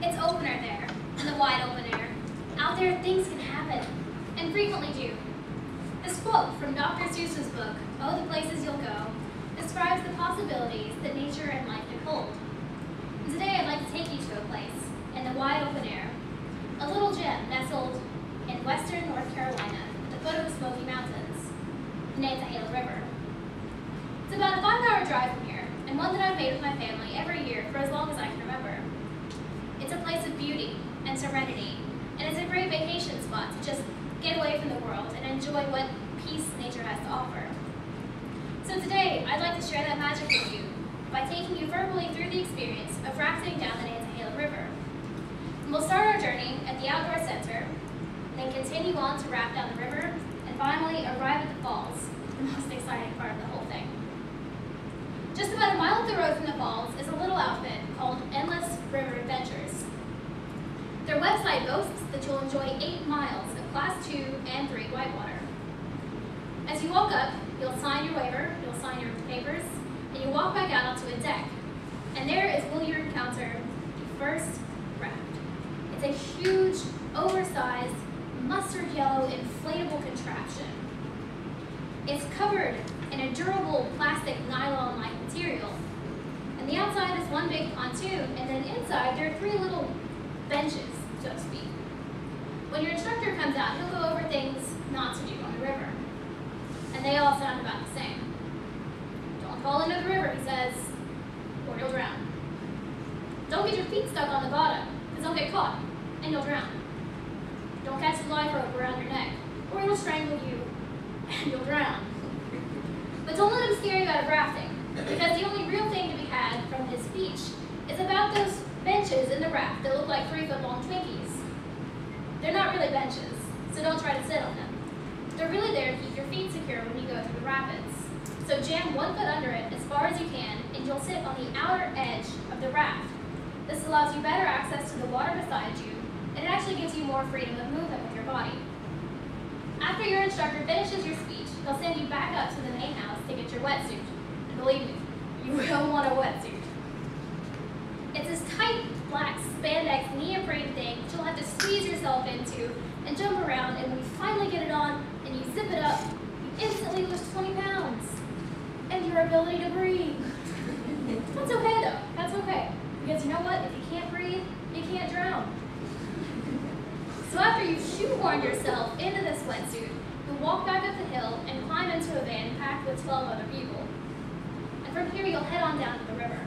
It's opener there, in the wide open air. Out there, things can happen, and frequently do. This quote from Dr. Seuss's book, Oh, the Places You'll Go, describes the possibilities that nature and life can hold. And today I'd like to take you to a place in the wide open air, a little gem nestled in western North Carolina at the foot of the Smoky Mountains, the Nantahala River. It's about a 5-hour drive from here, and one that I've made with my family every year for as long as I can remember. It's a place of beauty and serenity, and it's a great vacation spot to just get away from the world and enjoy what peace nature has to offer. So today, I'd like to share that magic with you by taking you verbally through the experience of rafting down the Nantahala River. And we'll start our journey at the outdoor center, then continue on to raft down the river, and finally arrive at the falls, the most exciting part of the whole thing. Just about a mile up the road from the falls is a little outfit called Endless River Adventures. Their website boasts that you'll enjoy 8 miles of Class 2 and 3 whitewater. As you walk up, you'll sign your waiver, you'll sign your papers, and you walk back out onto a deck. And there is where you encounter the first raft. It's a huge, oversized, mustard yellow inflatable contraption. It's covered in a durable plastic nylon-like material. And the outside is one big pontoon, and then inside there are 3 little benches, so to speak. When your instructor comes out, he'll go over things not to do on the river. And they all sound about the same. Don't fall into the river, he says, or you'll drown. Don't get your feet stuck on the bottom, because they'll get caught, and you'll drown. Don't catch the life rope around your neck, or it'll strangle you, and you'll drown. But don't let him scare you out of rafting, because the only real thing to be had from his speech is about those benches in the raft that look like 3-foot-long Twinkies. They're not really benches, so don't try to sit on them. They're really there to keep your feet secure when you go through the rapids. So jam 1 foot under it as far as you can, and you'll sit on the outer edge of the raft. This allows you better access to the water beside you, and it actually gives you more freedom of movement with your body. After your instructor finishes your speech, they'll send you back up to the main house to get your wetsuit. And believe me, you will want a wetsuit. It's this tight, black, spandex, neoprene thing that you'll have to squeeze yourself into and jump around, and when you finally get it on and you zip it up, you instantly lose 20 pounds. And your ability to breathe. That's okay though, that's okay. Because you know what, if you can't breathe, you can't drown. So after you've shoehorned yourself into this wetsuit, you'll walk back up the hill and climb into a van packed with 12 other people. And from here, you'll head on down to the river.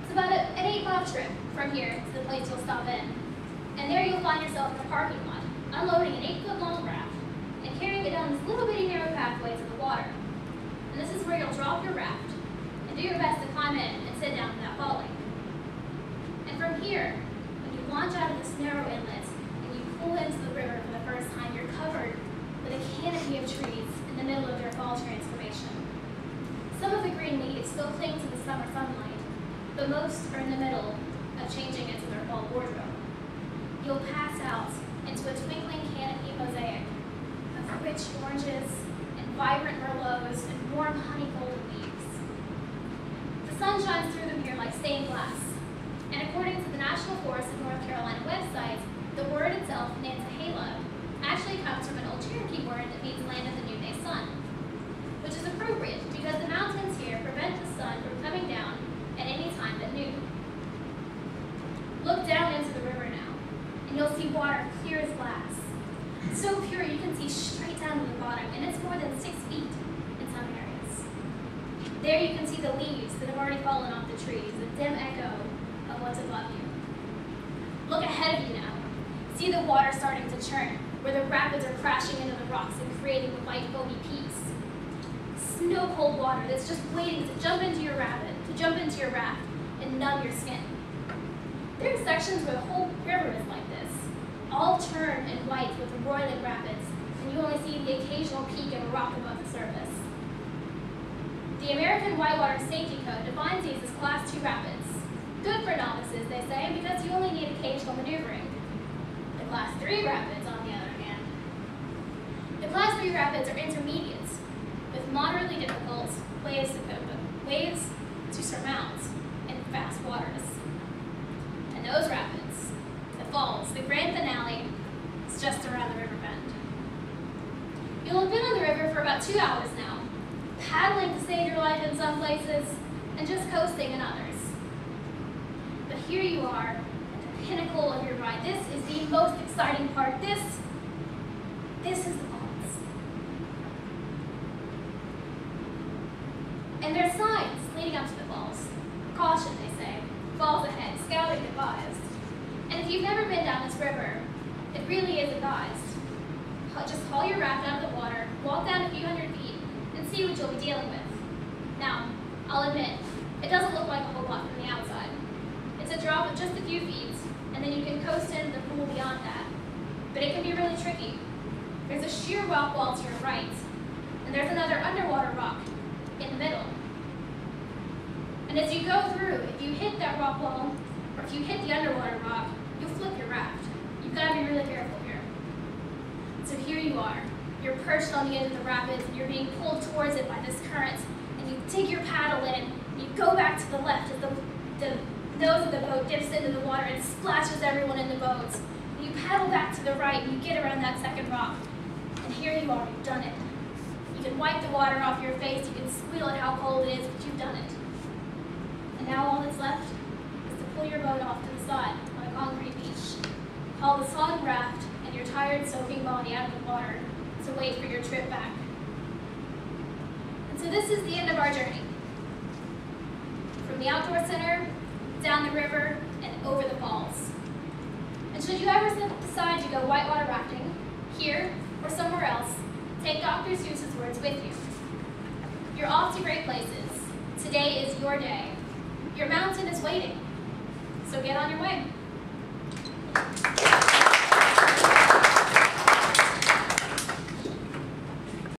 It's about an 8-mile trip from here to the place you'll stop in. And there you'll find yourself in a parking lot, unloading an 8-foot-long raft and carrying it down this little bitty narrow pathway to the water. And this is where you'll drop your raft and do your best to climb in and sit down without falling. And from here, when you launch out of this narrow inlet and you pull into the river for the first time, you're covered with a canopy of trees in the middle of their fall transformation. Some of the green leaves still cling to the summer sunlight, but most are in the middle of changing into their fall wardrobe. You'll pass out into a twinkling canopy mosaic of rich oranges and vibrant merlots and warm honey-golden leaves. The sun shines through them here like stained glass, and according to the National Forest of North Carolina website, the word itself, Nantahala, actually comes from an old Cherokee word that means land of the noonday sun, which is appropriate because the mountains here prevent the sun from coming down at any time but noon. Look down into the river now, and you'll see water clear as glass. So pure you can see straight down to the bottom, and it's more than 6 feet in some areas. There you can see the leaves that have already fallen off the trees, a dim echo of what's above you. Look ahead of you now. See the water starting to churn, where the rapids are crashing into the rocks and creating white foamy peaks. Snow-cold water that's just waiting to jump into your raft and numb your skin. There are sections where the whole river is like this, all churned and white with the roiling rapids, and you only see the occasional peak of a rock above the surface. The American Whitewater Safety Code defines these as Class 2 rapids. Good for novices, they say, because you only need occasional maneuvering. The Class 3 rapids, on the other hand. The Class 3 rapids are intermediates, with moderately difficult waves to surmount in fast waters. And those rapids, the falls, the grand finale, is just around the river bend. You'll have been on the river for about 2 hours now, paddling to save your life in some places, and just coasting in others. But here you are, at the pinnacle of your ride. This is the most exciting part. This is the falls. And there are signs leading up to the falls. Caution, they say. Falls ahead, scouting advised. And if you've never been down this river, it really is advised. Just haul your raft out of the water, walk down a few hundred feet, and see what you'll be dealing with. Now, I'll admit, it doesn't look like a whole lot from the outside. It's a drop of just a few feet, and then you can coast into the pool beyond that. But it can be really tricky. There's a sheer rock wall to your right, and there's another underwater rock in the middle. And as you go through, if you hit that rock wall, or if you hit the underwater rock, you'll flip your raft. You've got to be really careful here. So here you are. You're perched on the end of the rapids, and you're being pulled towards it by this current, and you dig your paddle in, and you go back to the left as the nose of the boat dips into the water and splashes everyone in the boat. And you paddle back to the right, and you get around that second rock. And here you are, you've done it. You can wipe the water off your face, you can squeal at how cold it is, but you've done it. And now all that's left is to pull your boat off to the side on a concrete beach. Haul the sodden raft and your tired, soaking body out of the water to wait for your trip back. And so this is the end of our journey. From the outdoor center, down the river, and over the falls. And should you ever decide to go whitewater rafting, here or somewhere else, take Dr. Seuss's words with you. You're off to great places. Today is your day. Your mountain is waiting. So get on your way.